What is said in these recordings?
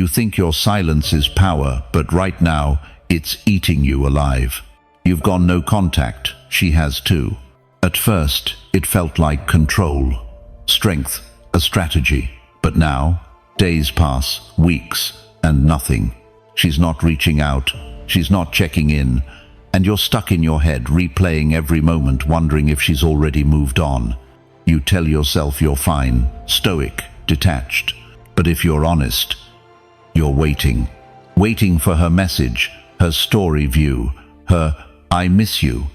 You think your silence is power, but right now, it's eating you alive. You've gone no contact, she has too. At first, it felt like control, strength, a strategy. But now, days pass, weeks, and nothing. She's not reaching out, she's not checking in, and you're stuck in your head, replaying every moment, wondering if she's already moved on. You tell yourself you're fine, stoic, detached. But if you're honest, you're waiting for her message, her story view, her "I miss you."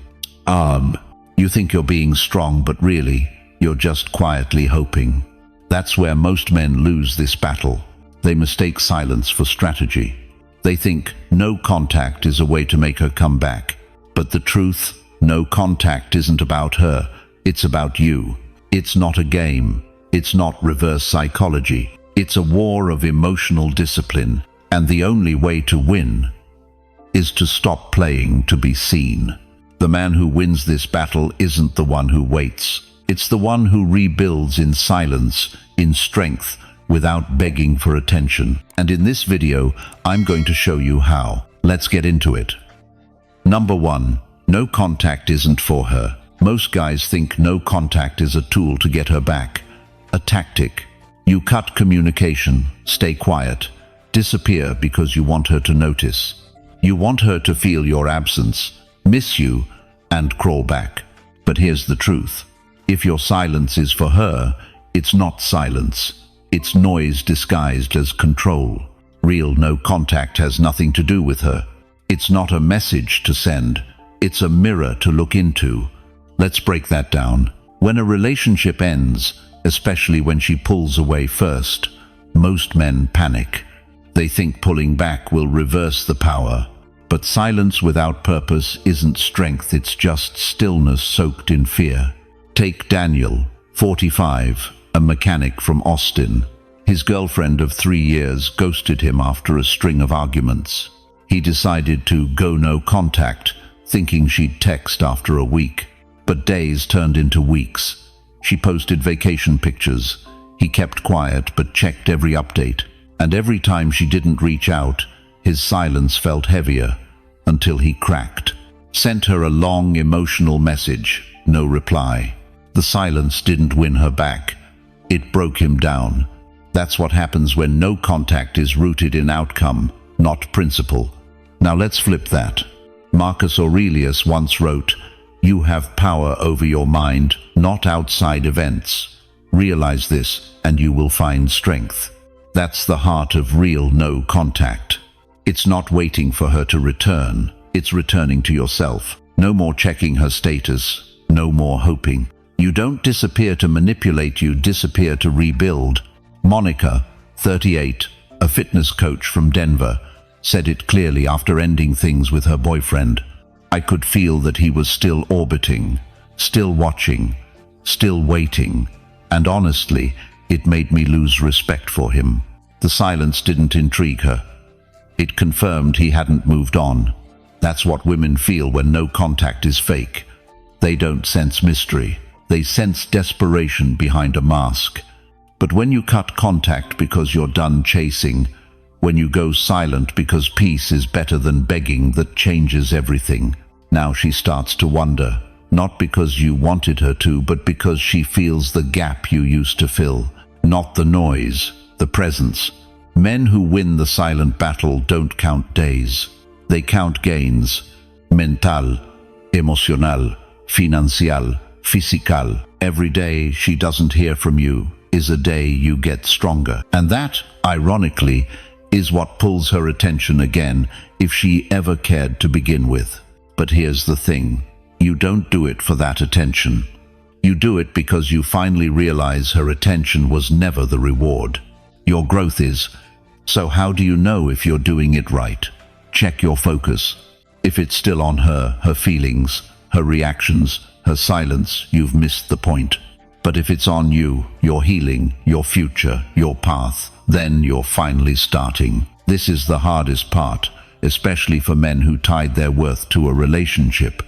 You think you're being strong, but really, you're just quietly hoping. That's where most men lose this battle. They mistake silence for strategy. They think no contact is a way to make her come back. But the truth, no contact isn't about her, it's about you. It's not a game. It's not reverse psychology. It's a war of emotional discipline. And the only way to win is to stop playing to be seen. The man who wins this battle isn't the one who waits. It's the one who rebuilds in silence, in strength, without begging for attention. And in this video, I'm going to show you how. Let's get into it. Number 1. No contact isn't for her. Most guys think no contact is a tool to get her back. A tactic. You cut communication, stay quiet, disappear because you want her to notice. You want her to feel your absence, miss you, and crawl back. But here's the truth. If your silence is for her, it's not silence. It's noise disguised as control. Real no contact has nothing to do with her. It's not a message to send. It's a mirror to look into. Let's break that down. When a relationship ends, especially when she pulls away first, most men panic. They think pulling back will reverse the power. But silence without purpose isn't strength, it's just stillness soaked in fear. Take Daniel, 45, a mechanic from Austin. His girlfriend of 3 years ghosted him after a string of arguments. He decided to go no contact, thinking she'd text after a week. But days turned into weeks. She posted vacation pictures. He kept quiet but checked every update. And every time she didn't reach out, his silence felt heavier, until he cracked. Sent her a long emotional message, no reply. The silence didn't win her back. It broke him down. That's what happens when no contact is rooted in outcome, not principle. Now let's flip that. Marcus Aurelius once wrote, "You have power over your mind, not outside events. Realize this, and you will find strength." That's the heart of real no contact. It's not waiting for her to return. It's returning to yourself. No more checking her status. No more hoping. You don't disappear to manipulate, you disappear to rebuild. Monica, 38, a fitness coach from Denver, said it clearly after ending things with her boyfriend. "I could feel that he was still orbiting, still watching, still waiting, and honestly, it made me lose respect for him." The silence didn't intrigue her. It confirmed he hadn't moved on. That's what women feel when no contact is fake. They don't sense mystery. They sense desperation behind a mask. But when you cut contact because you're done chasing, when you go silent because peace is better than begging, that changes everything. Now she starts to wonder, not because you wanted her to, but because she feels the gap you used to fill. Not the noise, the presence. Men who win the silent battle don't count days. They count gains. Mental, emocional, financial, physical. Every day she doesn't hear from you is a day you get stronger. And that, ironically, is what pulls her attention again, if she ever cared to begin with. But here's the thing. You don't do it for that attention. You do it because you finally realize her attention was never the reward. Your growth is. So how do you know if you're doing it right? Check your focus. If it's still on her, her feelings, her reactions, her silence, you've missed the point. But if it's on you, your healing, your future, your path, then you're finally starting. This is the hardest part, especially for men who tied their worth to a relationship.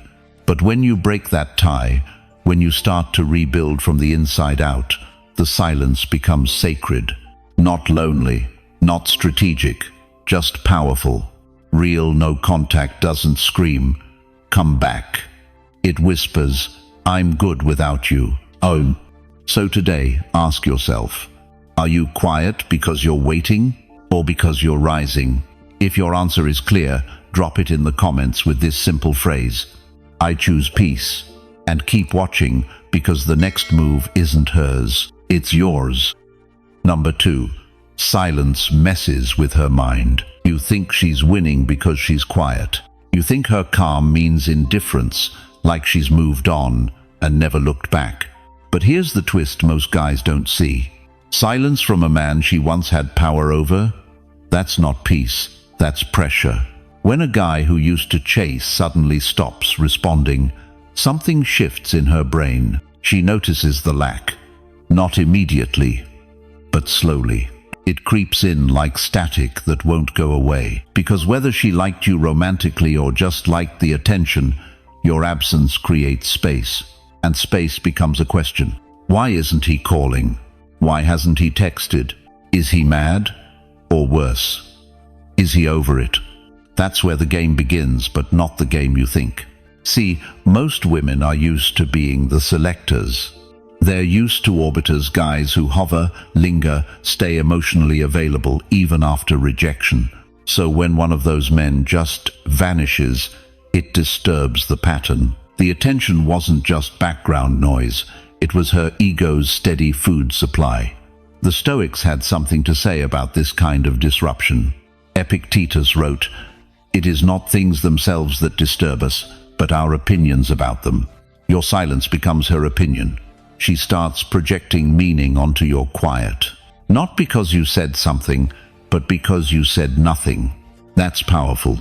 But when you break that tie, when you start to rebuild from the inside out, the silence becomes sacred. Not lonely, Not strategic, just powerful. Real no contact doesn't scream, "Come back." It whispers, "I'm good without you." Oh. So today, ask yourself, are you quiet because you're waiting or because you're rising? If your answer is clear, drop it in the comments with this simple phrase, "I choose peace," and keep watching because the next move isn't hers, it's yours. Number 2. Silence messes with her mind. You think she's winning because she's quiet. You think her calm means indifference, like she's moved on and never looked back. But here's the twist most guys don't see. Silence from a man she once had power over? That's not peace, that's pressure. When a guy who used to chase suddenly stops responding, something shifts in her brain. She notices the lack. Not immediately, but slowly. It creeps in like static that won't go away. Because whether she liked you romantically or just liked the attention, your absence creates space. And space becomes a question. Why isn't he calling? Why hasn't he texted? Is he mad? Or worse, is he over it? That's where the game begins, but not the game you think. See, most women are used to being the selectors. They're used to orbiters, guys who hover, linger, stay emotionally available even after rejection. So when one of those men just vanishes, it disturbs the pattern. The attention wasn't just background noise, it was her ego's steady food supply. The Stoics had something to say about this kind of disruption. Epictetus wrote, "It is not things themselves that disturb us, but our opinions about them." Your silence becomes her opinion. She starts projecting meaning onto your quiet. Not because you said something, but because you said nothing. That's powerful.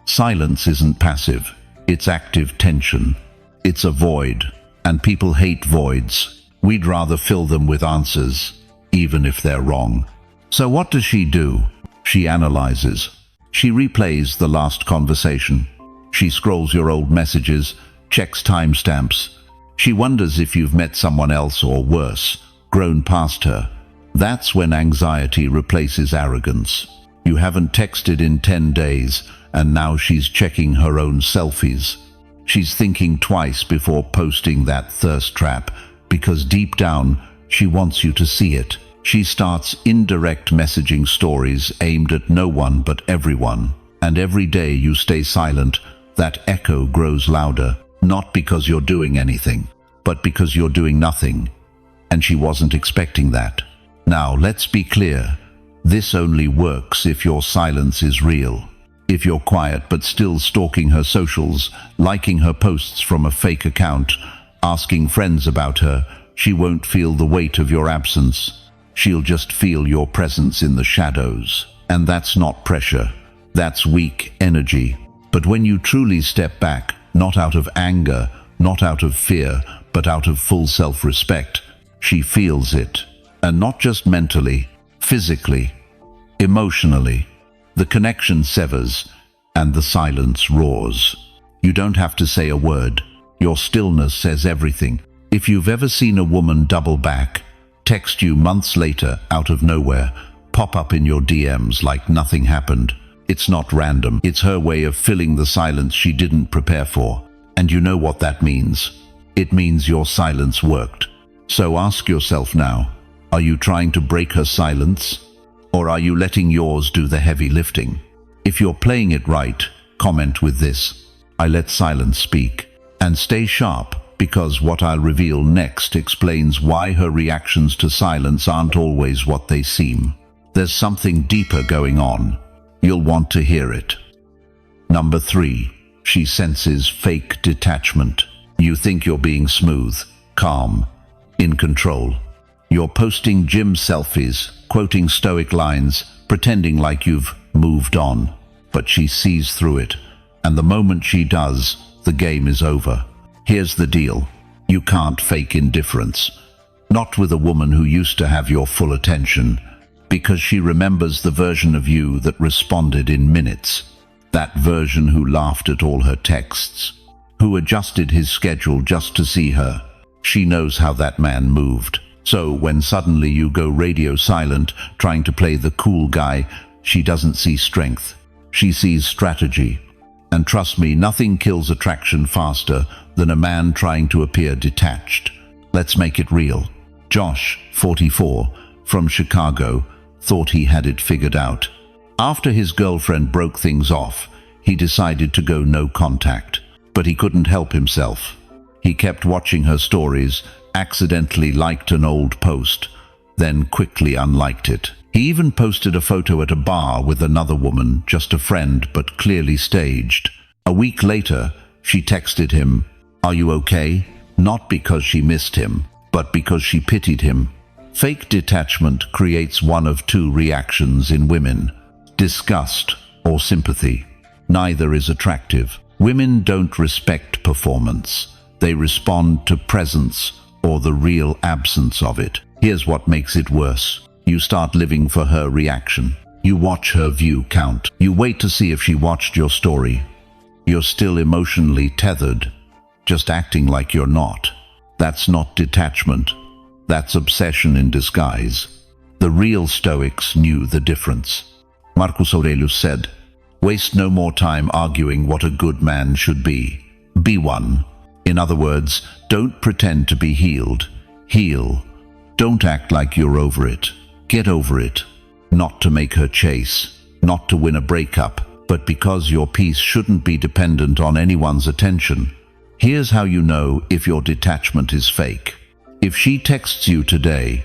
Silence isn't passive, it's active tension. It's a void, and people hate voids. We'd rather fill them with answers, even if they're wrong. So what does she do? She analyzes. She replays the last conversation. She scrolls your old messages, checks timestamps. She wonders if you've met someone else or worse, grown past her. That's when anxiety replaces arrogance. You haven't texted in 10 days, and now she's checking her own selfies. She's thinking twice before posting that thirst trap, because deep down, she wants you to see it. She starts indirect messaging stories aimed at no one but everyone. And every day you stay silent, that echo grows louder, not because you're doing anything, but because you're doing nothing. And she wasn't expecting that. Now, let's be clear. This only works if your silence is real. If you're quiet but still stalking her socials, liking her posts from a fake account, asking friends about her, she won't feel the weight of your absence. She'll just feel your presence in the shadows. And that's not pressure. That's weak energy. But when you truly step back, not out of anger, not out of fear, but out of full self-respect, she feels it. And not just mentally, physically, emotionally. The connection severs, and the silence roars. You don't have to say a word. Your stillness says everything. If you've ever seen a woman double back, text you months later out of nowhere, pop up in your DMs like nothing happened, it's not random. It's her way of filling the silence she didn't prepare for. And you know what that means. It means your silence worked. So ask yourself now, are you trying to break her silence? Or are you letting yours do the heavy lifting? If you're playing it right, comment with this, "I let silence speak." And stay sharp, because what I'll reveal next explains why her reactions to silence aren't always what they seem. There's something deeper going on. You'll want to hear it. Number 3. She senses fake detachment. You think you're being smooth, calm, in control. You're posting gym selfies, quoting Stoic lines, pretending like you've moved on. But she sees through it, and the moment she does, the game is over. Here's the deal. You can't fake indifference. Not with a woman who used to have your full attention, because she remembers the version of you that responded in minutes. That version who laughed at all her texts, who adjusted his schedule just to see her. She knows how that man moved. So when suddenly you go radio silent, trying to play the cool guy, she doesn't see strength. She sees strategy. And trust me, nothing kills attraction faster than a man trying to appear detached. Let's make it real. Josh, 44, from Chicago, thought he had it figured out. After his girlfriend broke things off, he decided to go no contact. But he couldn't help himself. He kept watching her stories, accidentally liked an old post, then quickly unliked it. He even posted a photo at a bar with another woman, just a friend, but clearly staged. A week later, she texted him, "Are you okay?" Not because she missed him, but because she pitied him. Fake detachment creates one of two reactions in women: disgust or sympathy. Neither is attractive. Women don't respect performance. They respond to presence or the real absence of it. Here's what makes it worse. You start living for her reaction. You watch her view count. You wait to see if she watched your story. You're still emotionally tethered, just acting like you're not. That's not detachment. That's obsession in disguise. The real Stoics knew the difference. Marcus Aurelius said, "Waste no more time arguing what a good man should be. Be one." In other words, don't pretend to be healed. Heal. Don't act like you're over it. Get over it. Not to make her chase, not to win a breakup, but because your peace shouldn't be dependent on anyone's attention. Here's how you know if your detachment is fake. If she texts you today,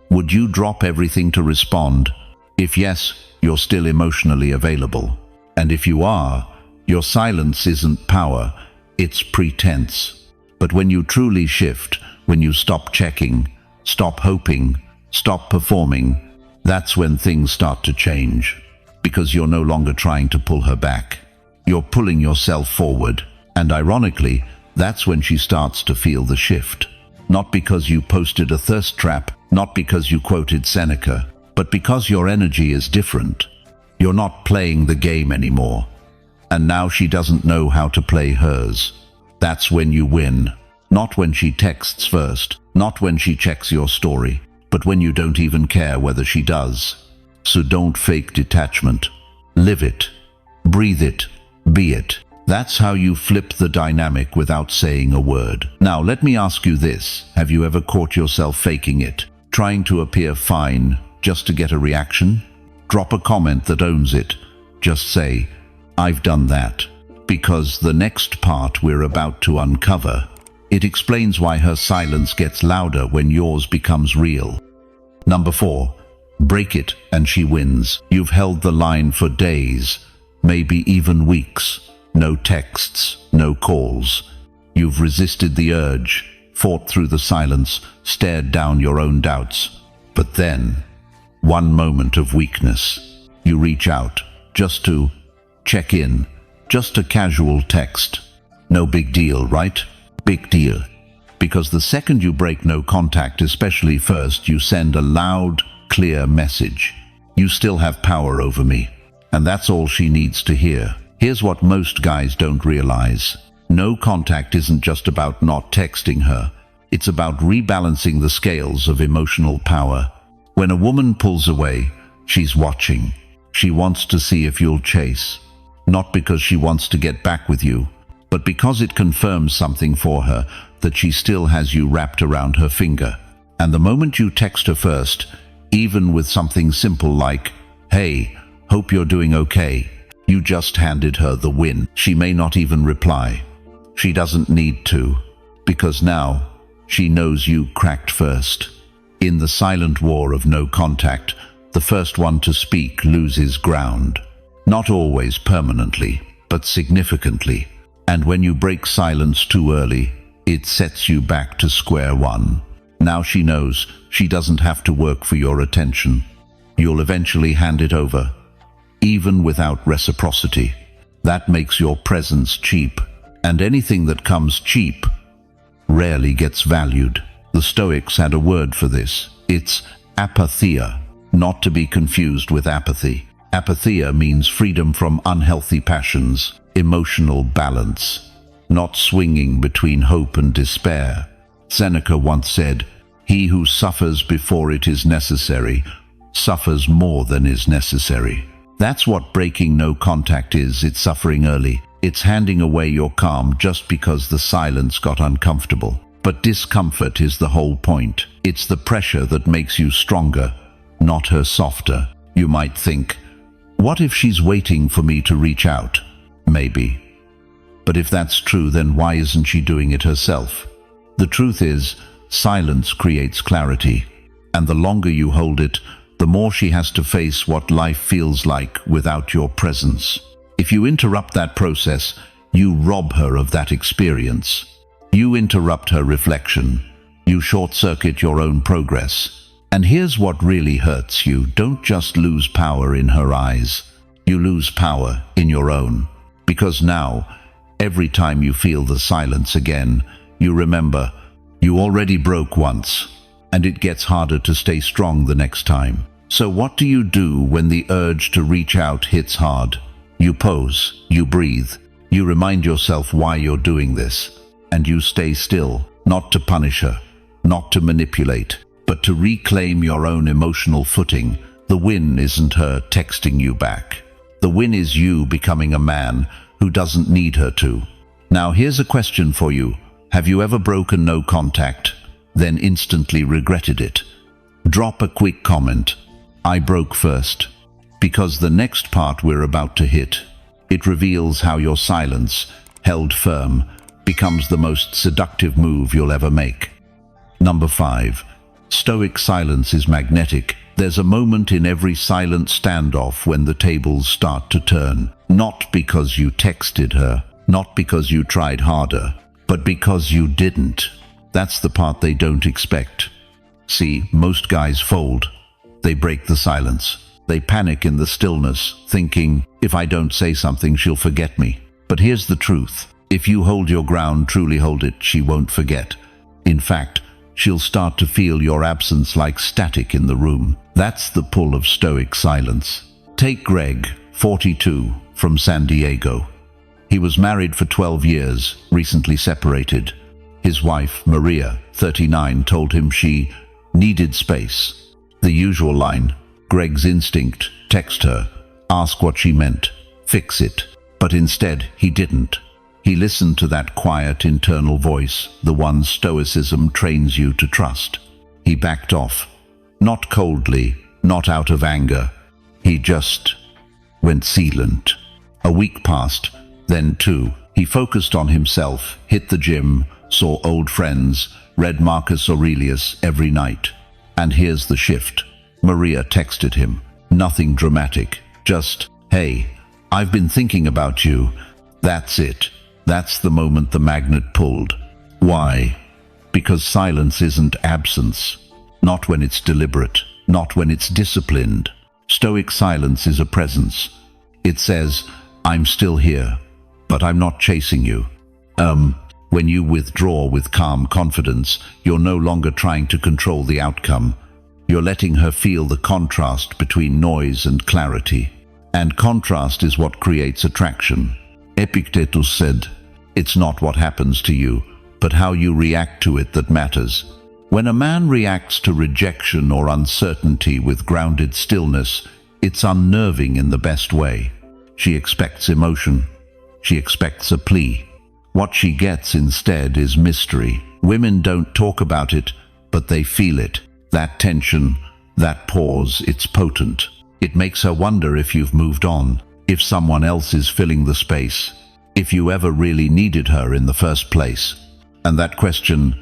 would you drop everything to respond? If yes, you're still emotionally available. And if you are, your silence isn't power, it's pretense. But when you truly shift, when you stop checking, stop hoping, stop performing, that's when things start to change. Because you're no longer trying to pull her back. You're pulling yourself forward. And ironically, that's when she starts to feel the shift. Not because you posted a thirst trap, not because you quoted Seneca, but because your energy is different. You're not playing the game anymore. And now she doesn't know how to play hers. That's when you win. Not when she texts first, not when she checks your story, but when you don't even care whether she does. So don't fake detachment. Live it. Breathe it. Be it. That's how you flip the dynamic without saying a word. Now let me ask you this. Have you ever caught yourself faking it? Trying to appear fine just to get a reaction? Drop a comment that owns it. Just say, "I've done that." Because the next part we're about to uncover, it explains why her silence gets louder when yours becomes real. Number 4. Break it and she wins. You've held the line for days, maybe even weeks. No texts, no calls. You've resisted the urge, fought through the silence, stared down your own doubts. But then, one moment of weakness. You reach out, just to check in, just a casual text. No big deal, right? Big deal. Because the second you break no contact, especially first, you send a loud, clear message. You still have power over me. And that's all she needs to hear. Here's what most guys don't realize. No contact isn't just about not texting her. It's about rebalancing the scales of emotional power. When a woman pulls away, she's watching. She wants to see if you'll chase. Not because she wants to get back with you, but because it confirms something for her, that she still has you wrapped around her finger. And the moment you text her first, even with something simple like, "Hey, hope you're doing okay," you just handed her the win. She may not even reply. She doesn't need to, because now she knows you cracked first. In the silent war of no contact, the first one to speak loses ground. Not always permanently, but significantly. And when you break silence too early, it sets you back to square one. Now she knows she doesn't have to work for your attention. You'll eventually hand it over, even without reciprocity. That makes your presence cheap, and anything that comes cheap rarely gets valued. The Stoics had a word for this. It's apatheia, not to be confused with apathy. Apatheia means freedom from unhealthy passions, emotional balance, not swinging between hope and despair. Seneca once said, He who suffers before it is necessary suffers more than is necessary. That's what breaking no contact is. It's suffering early. It's handing away your calm just because the silence got uncomfortable. But discomfort is the whole point. It's the pressure that makes you stronger, not her softer. You might think, what if she's waiting for me to reach out? Maybe. But if that's true, then why isn't she doing it herself? The truth is, silence creates clarity. And the longer you hold it, the more she has to face what life feels like without your presence. If you interrupt that process, you rob her of that experience. You interrupt her reflection. You short-circuit your own progress. And here's what really hurts: you don't just lose power in her eyes. You lose power in your own. Because now, every time you feel the silence again, you remember, you already broke once, and it gets harder to stay strong the next time. So what do you do when the urge to reach out hits hard? You pause, you breathe, you remind yourself why you're doing this, and you stay still, not to punish her, not to manipulate, but to reclaim your own emotional footing. The win isn't her texting you back. The win is you becoming a man who doesn't need her to. Now here's a question for you. Have you ever broken no contact, then instantly regretted it? Drop a quick comment. I broke first. Because the next part we're about to hit, it reveals how your silence, held firm, becomes the most seductive move you'll ever make. Number 5. Stoic silence is magnetic. There's a moment in every silent standoff when the tables start to turn. Not because you texted her, not because you tried harder, but because you didn't. That's the part they don't expect. See, most guys fold. They break the silence. They panic in the stillness, thinking, if I don't say something, she'll forget me. But here's the truth. If you hold your ground, truly hold it, she won't forget. In fact, she'll start to feel your absence like static in the room. That's the pull of Stoic silence. Take Greg, 42, from San Diego. He was married for 12 years, recently separated. His wife, Maria, 39, told him she needed space. The usual line, Greg's instinct, text her, ask what she meant, fix it. But instead, he didn't. He listened to that quiet internal voice, the one Stoicism trains you to trust. He backed off. Not coldly, not out of anger. He just went silent. A week passed, then 2. He focused on himself, hit the gym, saw old friends, read Marcus Aurelius every night. And here's the shift. Maria texted him. Nothing dramatic, just, hey, I've been thinking about you. That's it. That's the moment the magnet pulled. Why? Because silence isn't absence. Not when it's deliberate, not when it's disciplined. Stoic silence is a presence. It says, I'm still here, but I'm not chasing you. When you withdraw with calm confidence, you're no longer trying to control the outcome. You're letting her feel the contrast between noise and clarity. And contrast is what creates attraction. Epictetus said, it's not what happens to you, but how you react to it that matters. When a man reacts to rejection or uncertainty with grounded stillness, it's unnerving in the best way. She expects emotion. She expects a plea. What she gets instead is mystery. Women don't talk about it, but they feel it. That tension, that pause, it's potent. It makes her wonder if you've moved on, if someone else is filling the space, if you ever really needed her in the first place. And that question,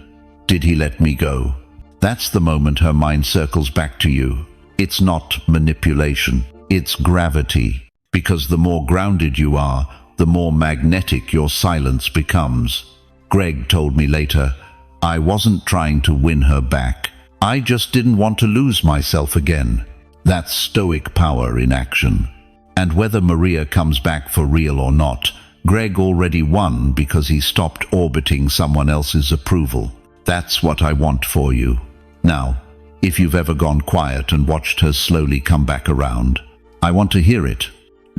did he let me go? That's the moment her mind circles back to you. It's not manipulation, it's gravity. Because the more grounded you are, the more magnetic your silence becomes. Greg told me later, I wasn't trying to win her back. I just didn't want to lose myself again. That's Stoic power in action. And whether Maria comes back for real or not, Greg already won because he stopped orbiting someone else's approval. That's what I want for you. Now, if you've ever gone quiet and watched her slowly come back around, I want to hear it.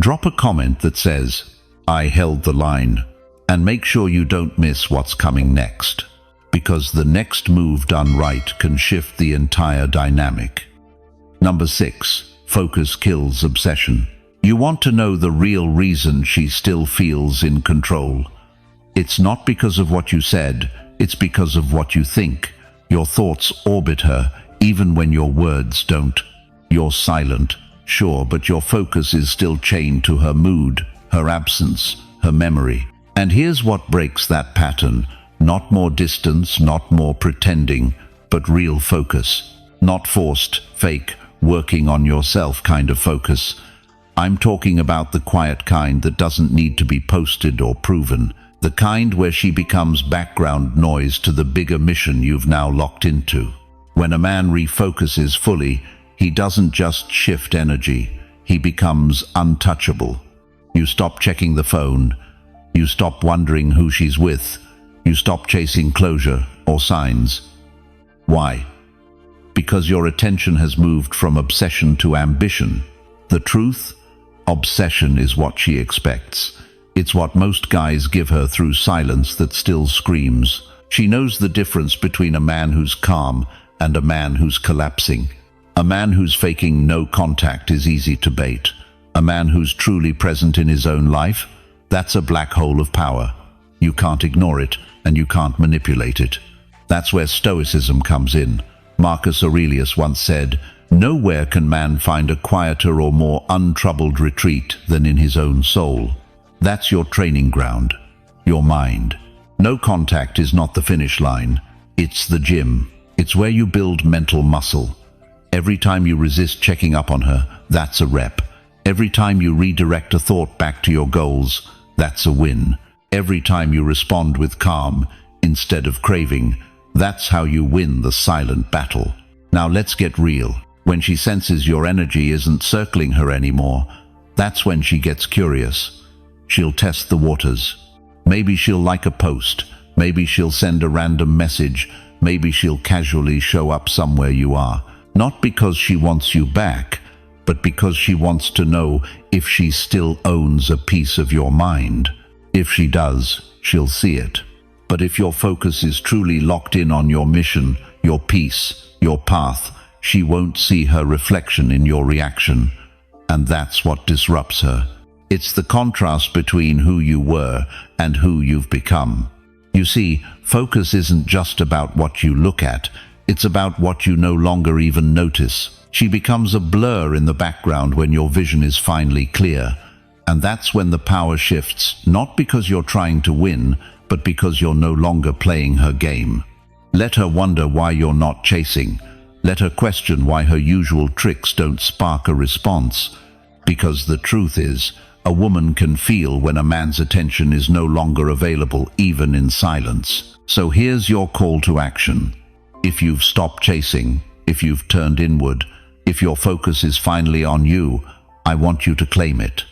Drop a comment that says, I held the line, and make sure you don't miss what's coming next. because the next move done right can shift the entire dynamic. Number 6. Focus kills obsession. You want to know the real reason she still feels in control. It's not because of what you said, it's because of what you think. Your thoughts orbit her, even when your words don't. You're silent, sure, but your focus is still chained to her mood, her absence, her memory. And here's what breaks that pattern. Not more distance, not more pretending, but real focus. Not forced, fake, working on yourself kind of focus. I'm talking about the quiet kind that doesn't need to be posted or proven. The kind where she becomes background noise to the bigger mission you've now locked into. When a man refocuses fully, he doesn't just shift energy, he becomes untouchable. You stop checking the phone, you stop wondering who she's with, you stop chasing closure or signs. Why? Because your attention has moved from obsession to ambition. The truth? Obsession is what she expects. It's what most guys give her through silence that still screams. She knows the difference between a man who's calm and a man who's collapsing. A man who's faking no contact is easy to bait. A man who's truly present in his own life, that's a black hole of power. You can't ignore it, and you can't manipulate it. That's where Stoicism comes in. Marcus Aurelius once said, "Nowhere can man find a quieter or more untroubled retreat than in his own soul." That's your training ground, your mind. No contact is not the finish line, it's the gym. It's where you build mental muscle. Every time you resist checking up on her, that's a rep. Every time you redirect a thought back to your goals, that's a win. Every time you respond with calm instead of craving, that's how you win the silent battle. Now let's get real. When she senses your energy isn't circling her anymore, that's when she gets curious. She'll test the waters. Maybe she'll like a post. Maybe she'll send a random message. Maybe she'll casually show up somewhere you are. Not because she wants you back, but because she wants to know if she still owns a piece of your mind. If she does, she'll see it. But if your focus is truly locked in on your mission, your peace, your path, she won't see her reflection in your reaction. And that's what disrupts her. It's the contrast between who you were and who you've become. You see, focus isn't just about what you look at, it's about what you no longer even notice. She becomes a blur in the background when your vision is finally clear. And that's when the power shifts, not because you're trying to win, but because you're no longer playing her game. Let her wonder why you're not chasing. Let her question why her usual tricks don't spark a response. Because the truth is, a woman can feel when a man's attention is no longer available, even in silence. So here's your call to action. If you've stopped chasing, if you've turned inward, if your focus is finally on you, I want you to claim it.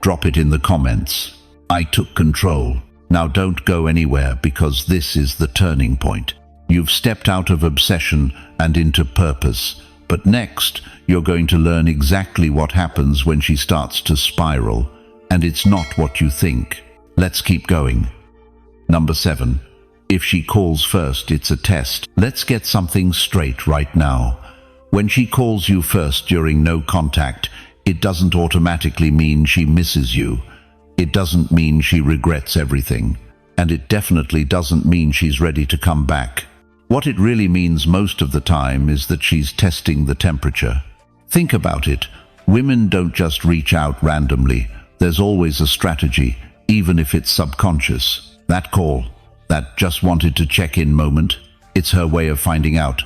Drop it in the comments. I took control. Now don't go anywhere, because this is the turning point. You've stepped out of obsession and into purpose. But next, you're going to learn exactly what happens when she starts to spiral. And it's not what you think. Let's keep going. Number 7. If she calls first, it's a test. Let's get something straight right now. When she calls you first during no contact, it doesn't automatically mean she misses you. It doesn't mean she regrets everything. And it definitely doesn't mean she's ready to come back. What it really means most of the time is that she's testing the temperature. Think about it. Women don't just reach out randomly. There's always a strategy, even if it's subconscious. That call, that just wanted to check in moment, it's her way of finding out,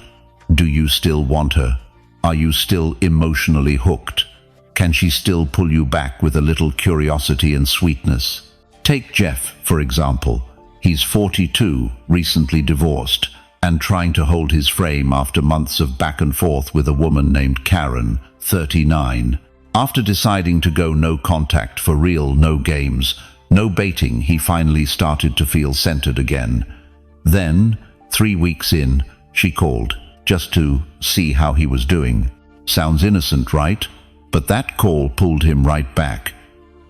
do you still want her? Are you still emotionally hooked? Can she still pull you back with a little curiosity and sweetness? Take Jeff, for example. He's 42, recently divorced, and trying to hold his frame after months of back and forth with a woman named Karen, 39. After deciding to go no contact for real, no games, no baiting, he finally started to feel centered again. Then, 3 weeks in, she called, just to see how he was doing. Sounds innocent, right? But that call pulled him right back.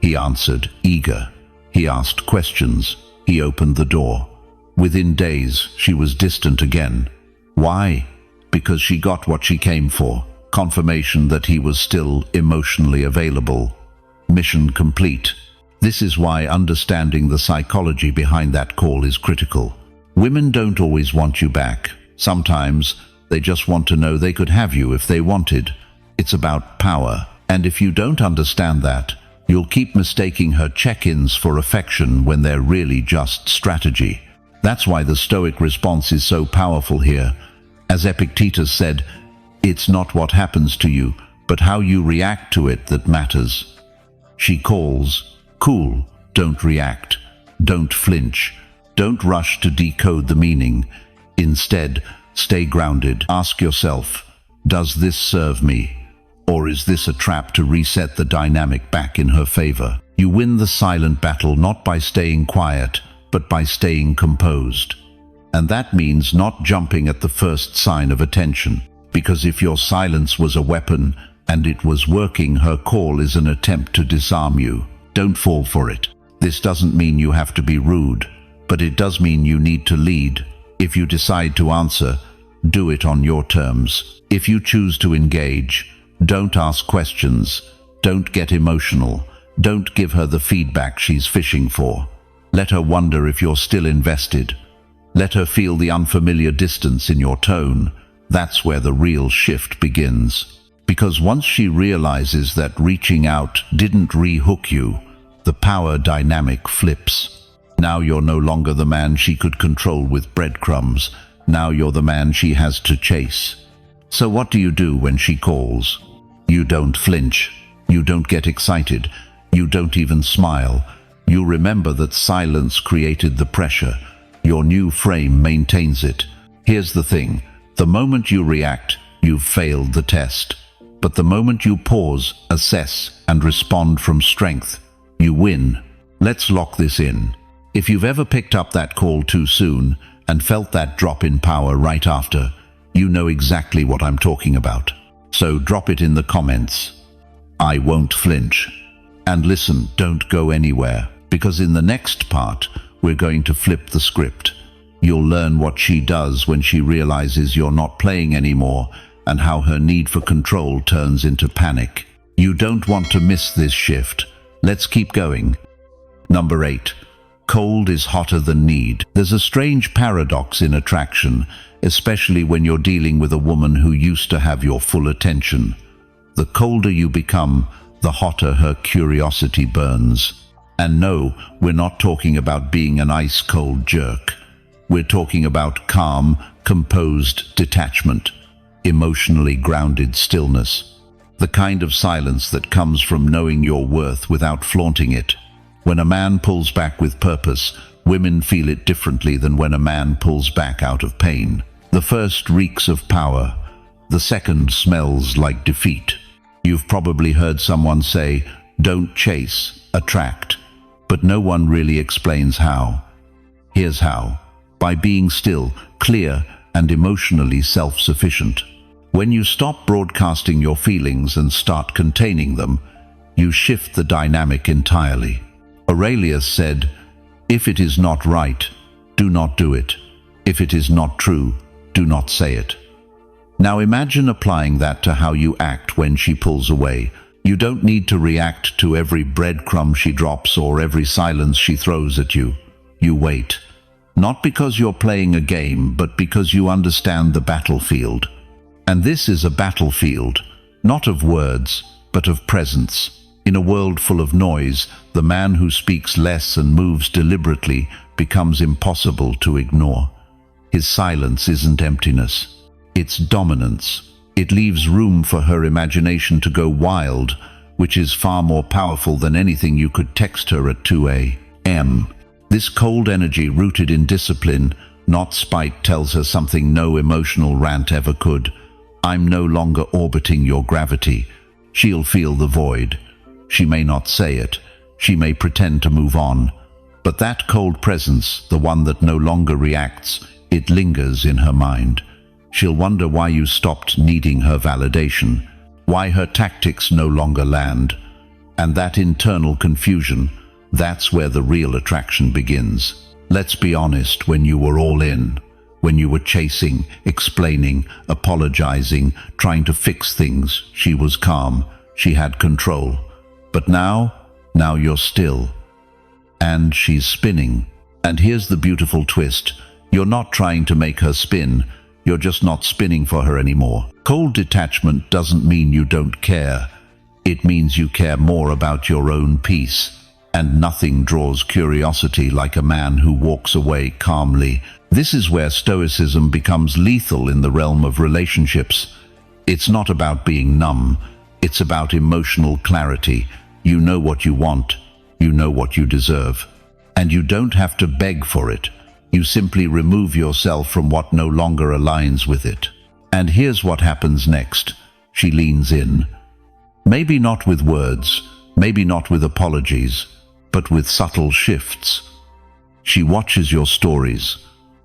He answered, eager. He asked questions. He opened the door. Within days, she was distant again. Why? Because she got what she came for. Confirmation that he was still emotionally available. Mission complete. This is why understanding the psychology behind that call is critical. Women don't always want you back. Sometimes they just want to know they could have you if they wanted. It's about power. And if you don't understand that, you'll keep mistaking her check-ins for affection when they're really just strategy. That's why the Stoic response is so powerful here. As Epictetus said, it's not what happens to you, but how you react to it that matters. She calls. Cool. Don't react. Don't flinch. Don't rush to decode the meaning. Instead, stay grounded. Ask yourself, does this serve me? Or is this a trap to reset the dynamic back in her favor? You win the silent battle not by staying quiet, but by staying composed. And that means not jumping at the first sign of attention. Because if your silence was a weapon and it was working, her call is an attempt to disarm you. Don't fall for it. This doesn't mean you have to be rude, but it does mean you need to lead. If you decide to answer, do it on your terms. If you choose to engage, don't ask questions. Don't get emotional. Don't give her the feedback she's fishing for. Let her wonder if you're still invested. Let her feel the unfamiliar distance in your tone. That's where the real shift begins. Because once she realizes that reaching out didn't re-hook you, the power dynamic flips. Now you're no longer the man she could control with breadcrumbs. Now you're the man she has to chase. So what do you do when she calls? You don't flinch. You don't get excited. You don't even smile. You remember that silence created the pressure. Your new frame maintains it. Here's the thing. The moment you react, you've failed the test. But the moment you pause, assess, and respond from strength, you win. Let's lock this in. If you've ever picked up that call too soon and felt that drop in power right after, you know exactly what I'm talking about. So drop it in the comments. I won't flinch. And listen, don't go anywhere, because in the next part, we're going to flip the script. You'll learn what she does when she realizes you're not playing anymore, and how her need for control turns into panic. You don't want to miss this shift. Let's keep going. Number 8. Cold is hotter than need. There's a strange paradox in attraction, especially when you're dealing with a woman who used to have your full attention. The colder you become, the hotter her curiosity burns. And no, we're not talking about being an ice-cold jerk. We're talking about calm, composed detachment, emotionally grounded stillness. The kind of silence that comes from knowing your worth without flaunting it. When a man pulls back with purpose, women feel it differently than when a man pulls back out of pain. The first reeks of power. The second smells like defeat. You've probably heard someone say, don't chase, attract. But no one really explains how. Here's how. By being still, clear, and emotionally self-sufficient. When you stop broadcasting your feelings and start containing them, you shift the dynamic entirely. Aurelius said, if it is not right, do not do it. If it is not true, do not say it. Now imagine applying that to how you act when she pulls away. You don't need to react to every breadcrumb she drops or every silence she throws at you. You wait. Not because you're playing a game, but because you understand the battlefield. And this is a battlefield, not of words, but of presence. In a world full of noise, the man who speaks less and moves deliberately becomes impossible to ignore. His silence isn't emptiness. It's dominance. It leaves room for her imagination to go wild, which is far more powerful than anything you could text her at 2 a.m. This cold energy rooted in discipline, not spite, tells her something no emotional rant ever could. I'm no longer orbiting your gravity. She'll feel the void. She may not say it. She may pretend to move on. But that cold presence, the one that no longer reacts, it lingers in her mind. She'll wonder why you stopped needing her validation, why her tactics no longer land. And that internal confusion, that's where the real attraction begins. Let's be honest, when you were all in, when you were chasing, explaining, apologizing, trying to fix things, she was calm, she had control. But now you're still. And she's spinning. And here's the beautiful twist. You're not trying to make her spin, you're just not spinning for her anymore. Cold detachment doesn't mean you don't care. It means you care more about your own peace. And nothing draws curiosity like a man who walks away calmly. This is where Stoicism becomes lethal in the realm of relationships. It's not about being numb, it's about emotional clarity. You know what you want, you know what you deserve. And you don't have to beg for it. You simply remove yourself from what no longer aligns with it. And here's what happens next. She leans in. Maybe not with words, maybe not with apologies, but with subtle shifts. She watches your stories.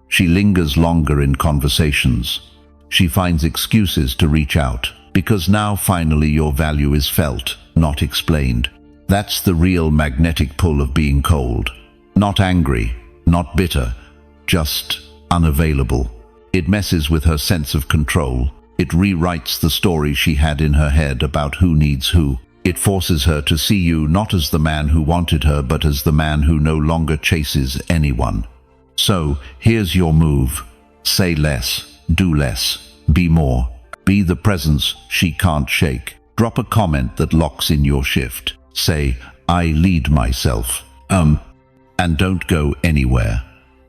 She lingers longer in conversations. She finds excuses to reach out, because now finally your value is felt, not explained. That's the real magnetic pull of being cold. Not angry, not bitter, just unavailable. It messes with her sense of control. It rewrites the story she had in her head about who needs who. It forces her to see you not as the man who wanted her, but as the man who no longer chases anyone. So, here's your move. Say less, do less, be more. Be the presence she can't shake. Drop a comment that locks in your shift. Say, I lead myself. And don't go anywhere.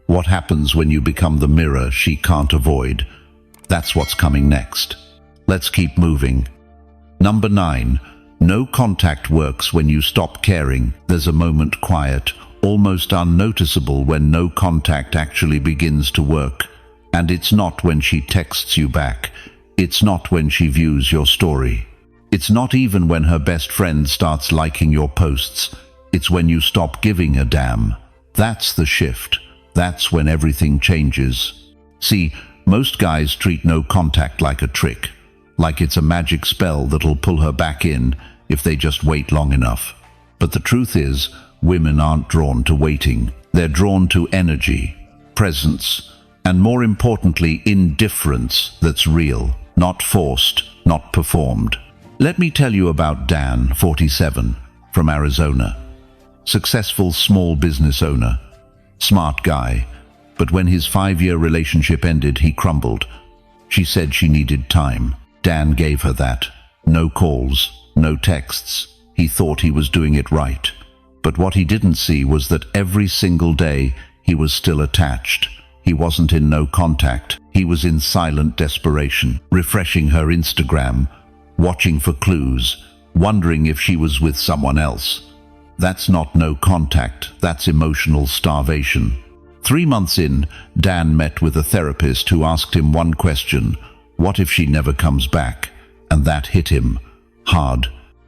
What happens when you become the mirror she can't avoid? That's what's coming next. Let's keep moving. Number 9. No contact works when you stop caring. There's a moment quiet, almost unnoticeable, when no contact actually begins to work. And it's not when she texts you back. It's not when she views your story. It's not even when her best friend starts liking your posts. It's when you stop giving a damn. That's the shift. That's when everything changes. See, most guys treat no contact like a trick, like it's a magic spell that'll pull her back in if they just wait long enough. But the truth is, women aren't drawn to waiting. They're drawn to energy, presence, and more importantly, indifference that's real, not forced, not performed. Let me tell you about Dan, 47, from Arizona. Successful small business owner. Smart guy. But when his 5-year relationship ended, he crumbled. She said she needed time. Dan gave her that. No calls, no texts. He thought he was doing it right. But what he didn't see was that every single day he was still attached. He wasn't in no contact. He was in silent desperation, refreshing her Instagram, watching for clues, wondering if she was with someone else. That's not no contact, that's emotional starvation. 3 months in, Dan met with a therapist who asked him one question: what if she never comes back? And that hit him hard.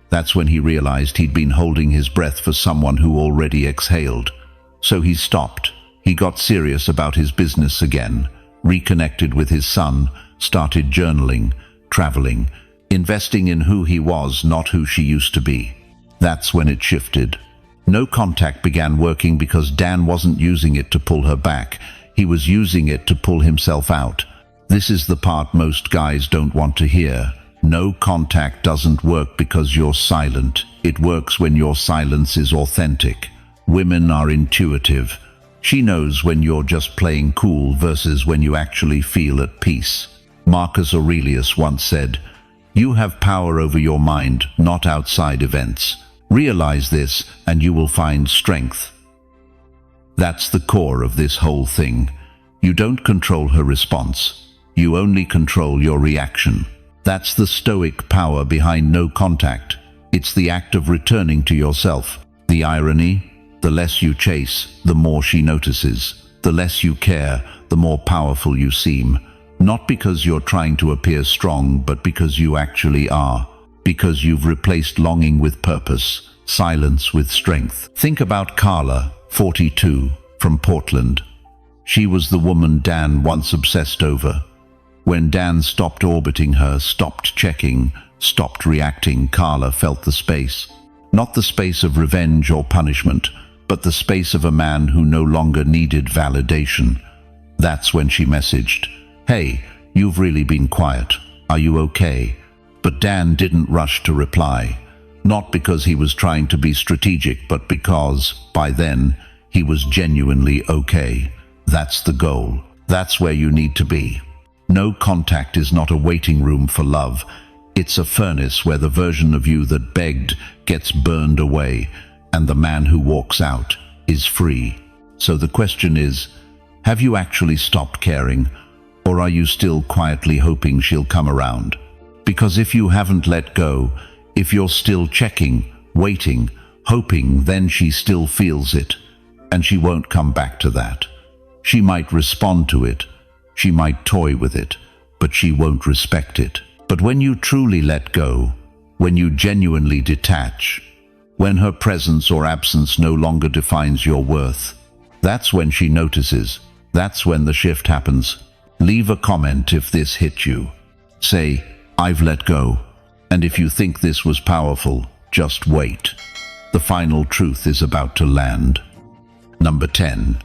That's when he realized he'd been holding his breath for someone who already exhaled. So he stopped. He got serious about his business again, reconnected with his son, started journaling, traveling, investing in who he was, not who she used to be. That's when it shifted. No contact began working because Dan wasn't using it to pull her back. He was using it to pull himself out. This is the part most guys don't want to hear. No contact doesn't work because you're silent. It works when your silence is authentic. Women are intuitive. She knows when you're just playing cool versus when you actually feel at peace. Marcus Aurelius once said, "You have power over your mind, not outside events. Realize this and you will find strength." That's the core of this whole thing. You don't control her response. You only control your reaction. That's the Stoic power behind no contact. It's the act of returning to yourself. The irony: the less you chase, the more she notices. The less you care, the more powerful you seem. Not because you're trying to appear strong, but because you actually are. Because you've replaced longing with purpose, silence with strength. Think about Carla, 42, from Portland. She was the woman Dan once obsessed over. When Dan stopped orbiting her, stopped checking, stopped reacting, Carla felt the space. Not the space of revenge or punishment, but the space of a man who no longer needed validation. That's when she messaged, "Hey, you've really been quiet. Are you okay?" But Dan didn't rush to reply. Not because he was trying to be strategic, but because, by then, he was genuinely okay. That's the goal. That's where you need to be. No contact is not a waiting room for love. It's a furnace where the version of you that begged gets burned away, and the man who walks out is free. So the question is, have you actually stopped caring, or are you still quietly hoping she'll come around? Because if you haven't let go, if you're still checking, waiting, hoping, then she still feels it, and she won't come back to that. She might respond to it, she might toy with it, but she won't respect it. But when you truly let go, when you genuinely detach, when her presence or absence no longer defines your worth, that's when she notices. That's when the shift happens. Leave a comment if this hit you. Say, "I've let go." And if you think this was powerful, just wait. The final truth is about to land. Number 10.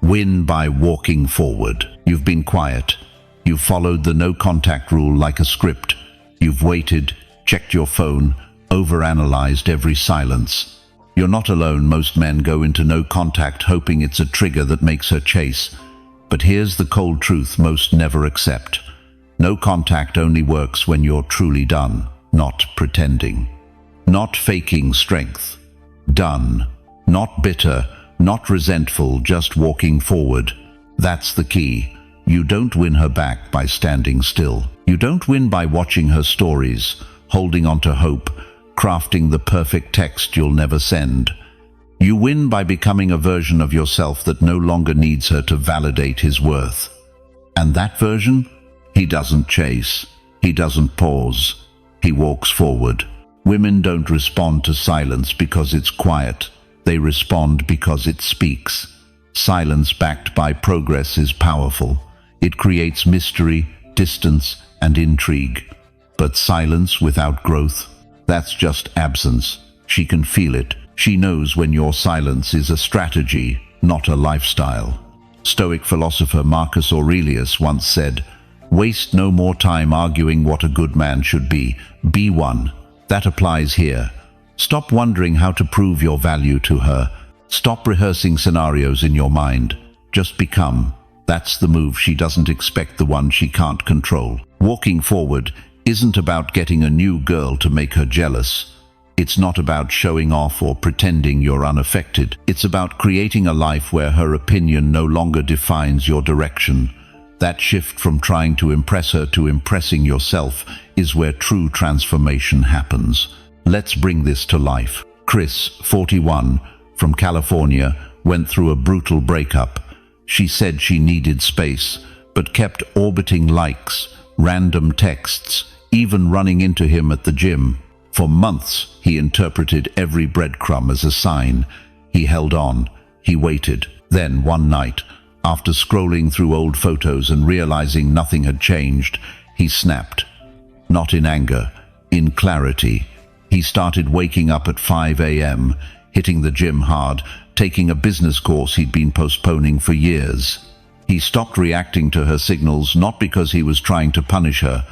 Win by walking forward. You've been quiet. You've followed the no contact rule like a script. You've waited, checked your phone, overanalyzed every silence. You're not alone. Most men go into no contact hoping it's a trigger that makes her chase. But here's the cold truth most never accept. No contact only works when you're truly done, not pretending. Not faking strength. Done. Not bitter, not resentful, just walking forward. That's the key. You don't win her back by standing still. You don't win by watching her stories, holding on to hope, crafting the perfect text you'll never send. You win by becoming a version of yourself that no longer needs her to validate his worth. And that version? He doesn't chase. He doesn't pause. He walks forward. Women don't respond to silence because it's quiet. They respond because it speaks. Silence backed by progress is powerful. It creates mystery, distance, and intrigue. But silence without growth? That's just absence. She can feel it. She knows when your silence is a strategy, not a lifestyle. Stoic philosopher Marcus Aurelius once said, "Waste no more time arguing what a good man should be. Be one." That applies here. Stop wondering how to prove your value to her. Stop rehearsing scenarios in your mind. Just become. That's the move she doesn't expect, the one she can't control. Walking forward isn't about getting a new girl to make her jealous. It's not about showing off or pretending you're unaffected. It's about creating a life where her opinion no longer defines your direction. That shift from trying to impress her to impressing yourself is where true transformation happens. Let's bring this to life. Chris, 41, from California, went through a brutal breakup. She said she needed space, but kept orbiting likes, random texts, even running into him at the gym. For months, he interpreted every breadcrumb as a sign. He held on. He waited. Then, one night, after scrolling through old photos and realizing nothing had changed, he snapped. Not in anger, in clarity. He started waking up at 5 a.m., hitting the gym hard, taking a business course he'd been postponing for years. He stopped reacting to her signals not because he was trying to punish her,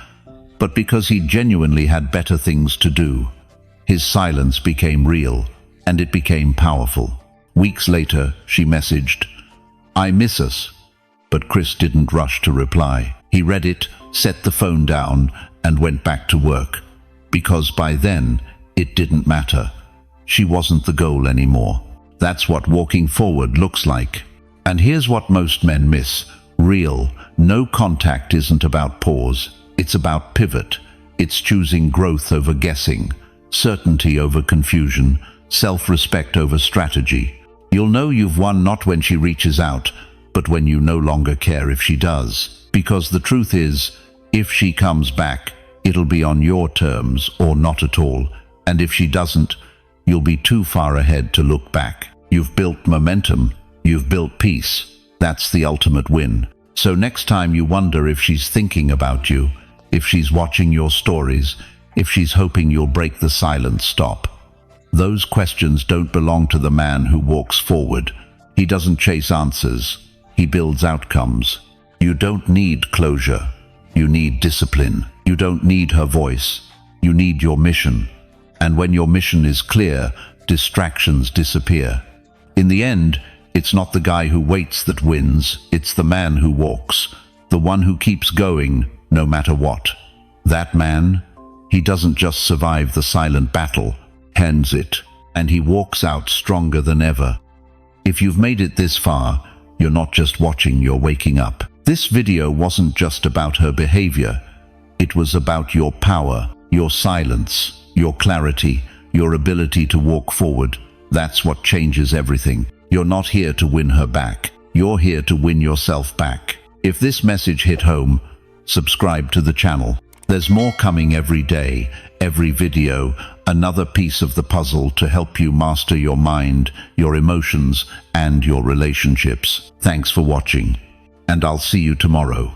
but because he genuinely had better things to do. His silence became real, and it became powerful. Weeks later, she messaged, "I miss us." But Chris didn't rush to reply. He read it, set the phone down, and went back to work. Because by then, it didn't matter. She wasn't the goal anymore. That's what walking forward looks like. And here's what most men miss. Real, no contact isn't about pause. It's about pivot. It's choosing growth over guessing, certainty over confusion, self-respect over strategy. You'll know you've won not when she reaches out, but when you no longer care if she does. Because the truth is, if she comes back, it'll be on your terms or not at all. And if she doesn't, you'll be too far ahead to look back. You've built momentum. You've built peace. That's the ultimate win. So next time you wonder if she's thinking about you, if she's watching your stories, if she's hoping you'll break the silence, stop. Those questions don't belong to the man who walks forward. He doesn't chase answers. He builds outcomes. You don't need closure. You need discipline. You don't need her voice. You need your mission. And when your mission is clear, distractions disappear. In the end, it's not the guy who waits that wins. It's the man who walks. The one who keeps going, no matter what. That man, he doesn't just survive the silent battle, ends it, and he walks out stronger than ever. If you've made it this far, you're not just watching, you're waking up. This video wasn't just about her behavior. It was about your power, your silence, your clarity, your ability to walk forward. That's what changes everything. You're not here to win her back. You're here to win yourself back. If this message hit home, subscribe to the channel. There's more coming every day, every video, another piece of the puzzle to help you master your mind, your emotions, and your relationships. Thanks for watching, and I'll see you tomorrow.